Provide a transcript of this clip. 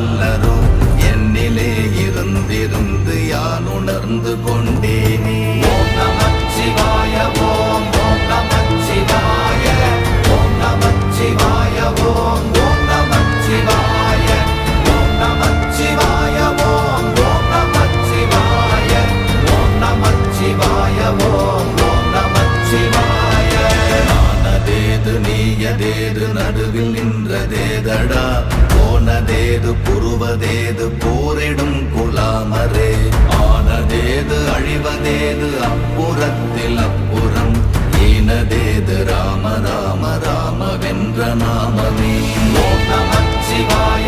அல்லரோ என்னிலே இருந்திருந்து யான் உணர்ந்து கொண்டேனே. ஓம் நமச்சிவாய ஓம் ஓம் நமச்சிவாய ஓம் நமச்சிவாய ஓம் ஓம் நமச்சிவாய ஓம் நமச்சிவாய ஓம் ஓம் நமச்சிவாய ஓம் நமச்சிவாய ஓம் ஓம் நமச்சிவாய. நானதேது நீயதேது நடுவில் நின்றதேதடா, போனதேது புருவதேது போரிடும் குலாமரே. ஆனதேது அழிவதேது அப்புறத்தில் அப்புறம், ஈனதேது ராம ராம ராம வென்ற நாமமே. ஓம் நமச்சிவாய